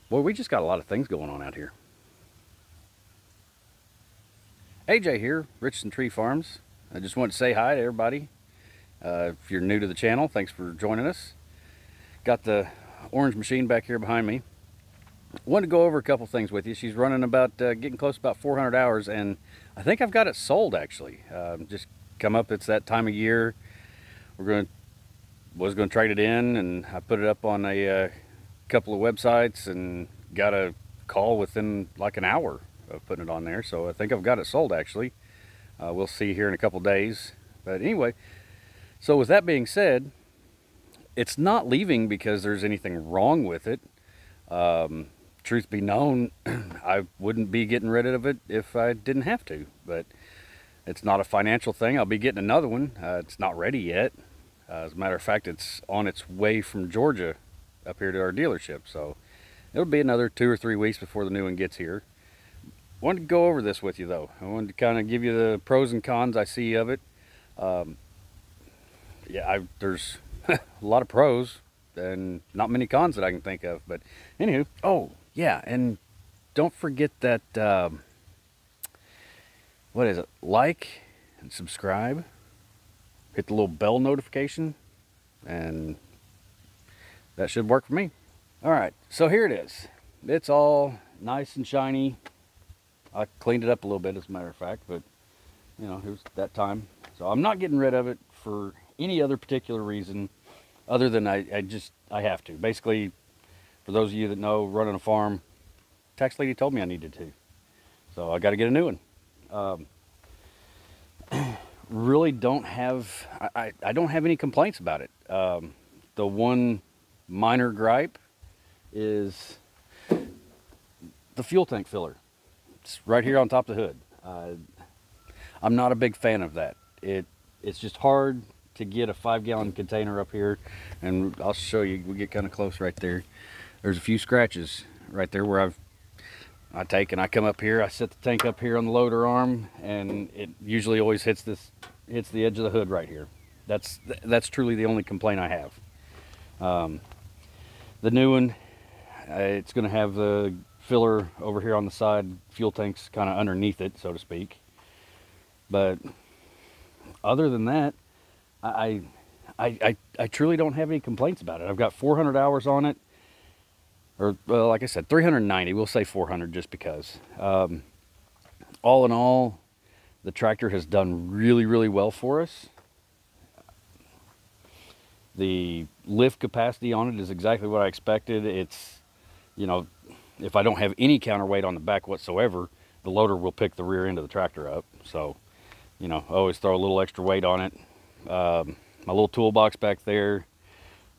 Boy, we just got a lot of things going on out here. AJ here, Richardson Tree Farms. I just want to say hi to everybody. If you're new to the channel, thanks for joining us. Got the orange machine back here behind me. Wanted to go over a couple things with you. She's running about, getting close to about 400 hours, and I think I've got it sold actually. Just come up, it's that time of year. Was going to trade it in, and I put it up on a couple of websites and got a call within like an hour of putting it on there. So I think I've got it sold actually. We'll see here in a couple days. But anyway, so with that being said, it's not leaving because there's anything wrong with it. Truth be known, I wouldn't be getting rid of it if I didn't have to, but it's not a financial thing. I'll be getting another one. It's not ready yet. As a matter of fact, it's on its way from Georgia up here to our dealership. So it'll be another 2 or 3 weeks before the new one gets here. Wanted to go over this with you though. I wanted to kind of give you the pros and cons I see of it. There's a lot of pros and not many cons that I can think of. But anywho, oh yeah, and don't forget that, what is it? Like and subscribe. Hit the little bell notification, and that should work for me. All right, so here it is. It's all nice and shiny. I cleaned it up a little bit, as a matter of fact, but you know, it was that time. So I'm not getting rid of it for any other particular reason other than I have to. Basically, for those of you that know, running a farm, tax lady told me I needed to. So I got to get a new one. Really don't have, I don't have any complaints about it. The one minor gripe is the fuel tank filler. It's right here on top of the hood. I'm not a big fan of that. It's just hard to get a 5-gallon container up here, and I'll show you. We get kind of close right there. There's a few scratches right there where I take and I come up here, I set the tank up here on the loader arm, and it usually always hits the edge of the hood right here. That's truly the only complaint I have. The new one, it's going to have the filler over here on the side, fuel tanks kind of underneath it, so to speak. But other than that, I truly don't have any complaints about it. I've got 400 hours on it, or well, like I said, 390. We'll say 400 just because. All in all, the tractor has done really, really well for us. The lift capacity on it is exactly what I expected. It's, you know, if I don't have any counterweight on the back whatsoever, the loader will pick the rear end of the tractor up. So, you know, I always throw a little extra weight on it. My little toolbox back there.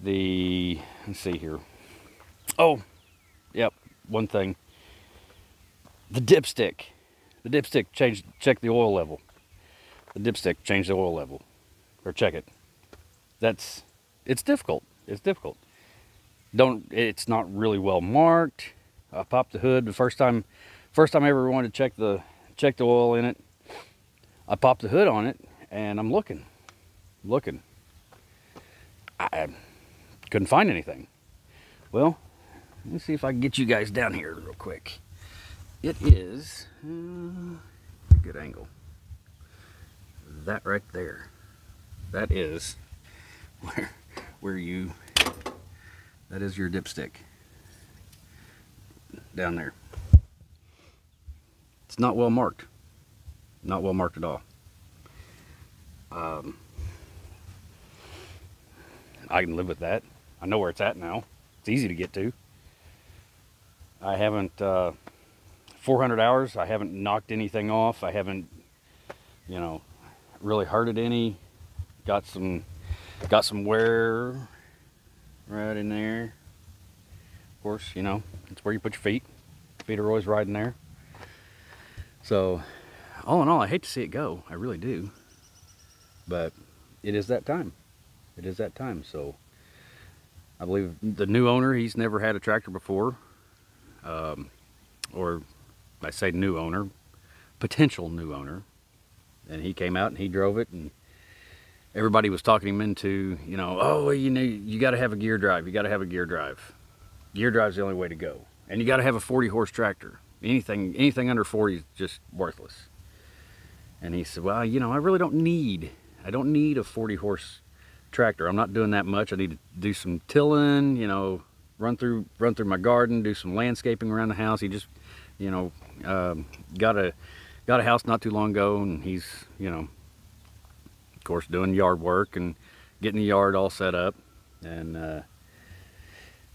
Let's see here. Oh, yep, one thing. The dipstick. The dipstick check the oil level. The dipstick changed the oil level. Or check it. It's difficult. It's difficult. It's not really well marked. I popped the hood the first time I ever wanted to check the oil in it. I popped the hood on it, and I'm looking. I couldn't find anything. Well, let me see if I can get you guys down here real quick. It is a good angle. That right there. That is that is your dipstick. Down there. It's not well marked. Not well marked at all. I can live with that. I know where it's at now. It's easy to get to. I haven't 400 hours. I haven't knocked anything off. I haven't, you know, really hurt it any. Got some wear right in there. Of course, you know, it's where you put your feet. Feet are always right in there. So, all in all, I hate to see it go. I really do. But it is that time. It is that time. So, I believe the new owner, he's never had a tractor before. Or I say new owner, potential new owner. And he came out and he drove it, and everybody was talking him into, you know, oh, you know, you got to have a gear drive. You got to have a gear drive. Gear drive's the only way to go. And you got to have a 40 horse tractor. Anything under 40 is just worthless. And he said, well, you know, I really don't need a 40 horse tractor. I'm not doing that much. I need to do some tilling, you know, run through my garden, do some landscaping around the house. He just, you know, got a house not too long ago, and he's, you know, of course, doing yard work and getting the yard all set up. And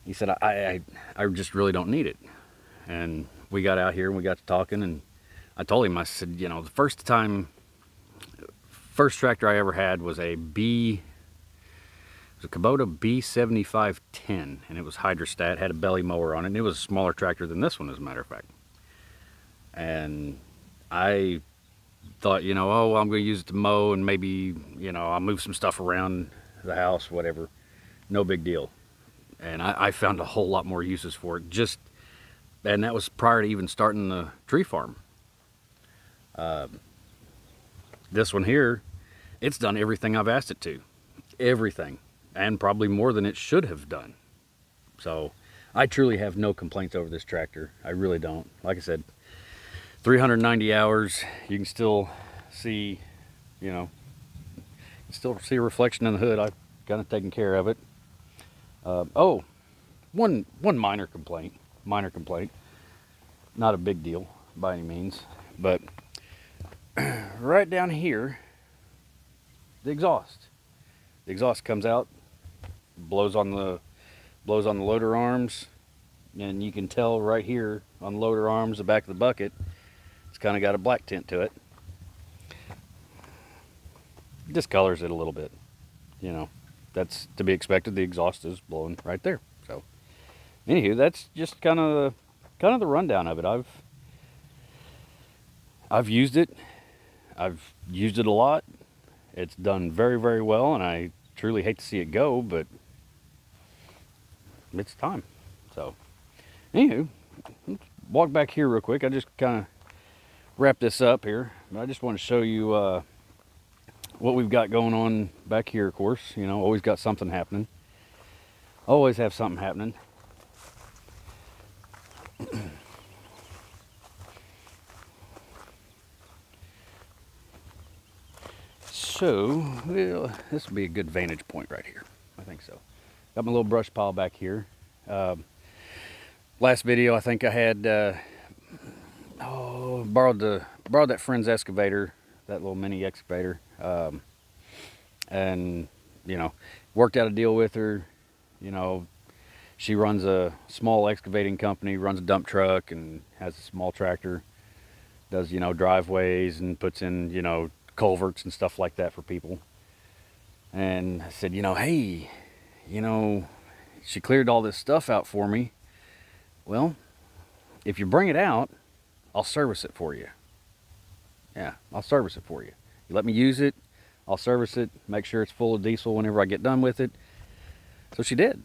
he said, I just really don't need it. And we got out here and we got to talking, and I told him, I said, you know, the first tractor I ever had was a Kubota B7510, and it was hydrostat, had a belly mower on it, and it was a smaller tractor than this one, as a matter of fact. And I thought, you know, oh, well, I'm going to use it to mow, and maybe, you know, I'll move some stuff around the house, whatever. No big deal. And I found a whole lot more uses for it, and that was prior to even starting the tree farm. This one here, it's done everything I've asked it to. Everything. And probably more than it should have done. So I truly have no complaints over this tractor. I really don't. Like I said, 390 hours, you can still see, you know, still see a reflection in the hood. I've kind of taken care of it. Oh, one minor complaint. Not a big deal by any means, but right down here, the exhaust comes out, blows on the loader arms, and you can tell right here on the loader arms, the back of the bucket, it's kind of got a black tint to it. Discolors it a little bit, you know. That's to be expected. The exhaust is blowing right there. So, anywho, that's just kind of the rundown of it. I've used it. I've used it a lot. It's done very, very well, and I truly hate to see it go, but it's time. So, anywho, let's walk back here real quick. I just kind of wrap this up here, but I just want to show you what we've got going on back here. Of course, you know, always got something happening. Always have something happening. So, well, this will be a good vantage point right here. I think so. Got my little brush pile back here. Last video, I think I had borrowed that friend's excavator, that little mini excavator, and you know, worked out a deal with her. You know, she runs a small excavating company, runs a dump truck, and has a small tractor. Does, you know, driveways and puts in, you know, culverts and stuff like that for people. And I said, you know, hey, you know, she cleared all this stuff out for me. Well, if you bring it out, I'll service it for you. Yeah, I'll service it for you. You let me use it, I'll service it, make sure it's full of diesel whenever I get done with it. So she did,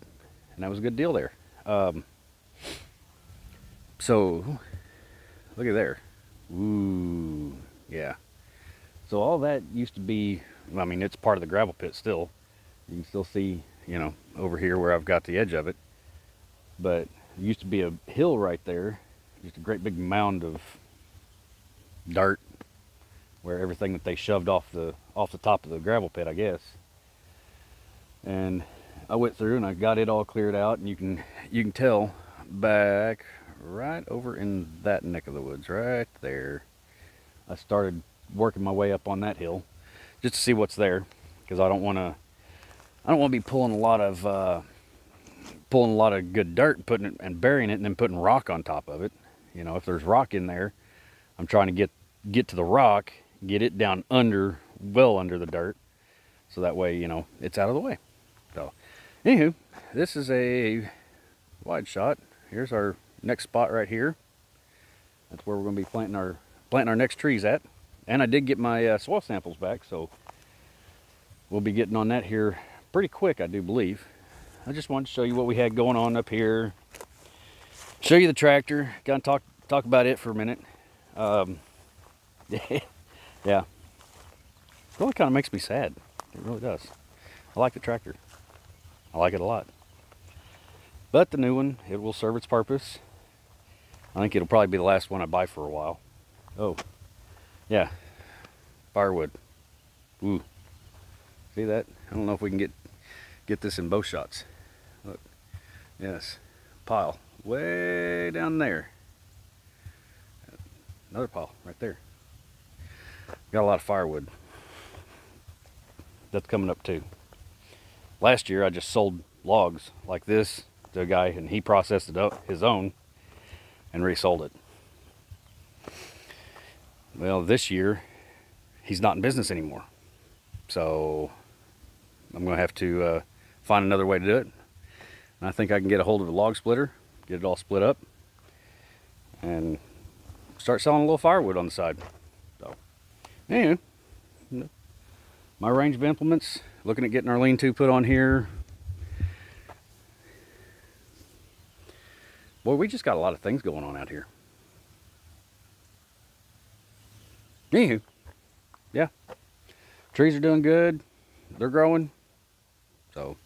and that was a good deal there. So look at there. Ooh, yeah. So all that used to be, I mean, it's part of the gravel pit still. You can still see, you know, over here where I've got the edge of it. But there used to be a hill right there, just a great big mound of dirt, where everything that they shoved off the top of the gravel pit, I guess. And I went through and I got it all cleared out, and you can tell back right over in that neck of the woods, right there. I started working my way up on that hill just to see what's there, because I don't want to be pulling a lot of good dirt and putting it and burying it and then putting rock on top of it. You know, if there's rock in there, I'm trying to get to the rock, get it down well under the dirt, so that way, you know, it's out of the way. So anywho, this is a wide shot. Here's our next spot right here. That's where we're going to be planting our next trees at. And I did get my soil samples back, so we'll be getting on that here pretty quick, I do believe. I just wanted to show you what we had going on up here. Show you the tractor. Gonna talk about it for a minute. Yeah. Well, it kind of makes me sad. It really does. I like the tractor. I like it a lot. But the new one, it will serve its purpose. I think it'll probably be the last one I buy for a while. Oh, yeah, firewood. Ooh, see that? I don't know if we can get this in both shots. Look, yes, pile way down there. Another pile right there. Got a lot of firewood. That's coming up too. Last year I just sold logs like this to a guy, and he processed it up his own and resold it. Well, this year he's not in business anymore, so I'm gonna have to find another way to do it. And I think I can get a hold of a log splitter, get it all split up, and start selling a little firewood on the side. So anyway, my range of implements, looking at getting our lean-to put on here. Boy, we just got a lot of things going on out here. Anywho, yeah, trees are doing good. They're growing. So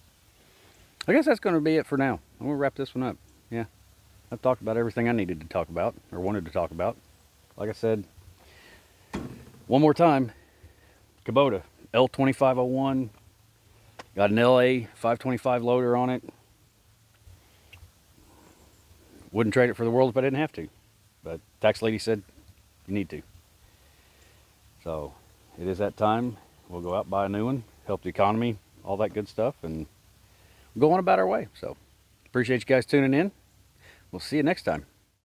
I guess that's going to be it for now. I'm going to wrap this one up. Yeah, I've talked about everything I needed to talk about, or wanted to talk about. Like I said, one more time, Kubota L2501. Got an LA 525 loader on it. Wouldn't trade it for the world if I didn't have to. But tax lady said you need to. So it is that time. We'll go out, buy a new one, help the economy, all that good stuff, and go on about our way. So appreciate you guys tuning in. We'll see you next time.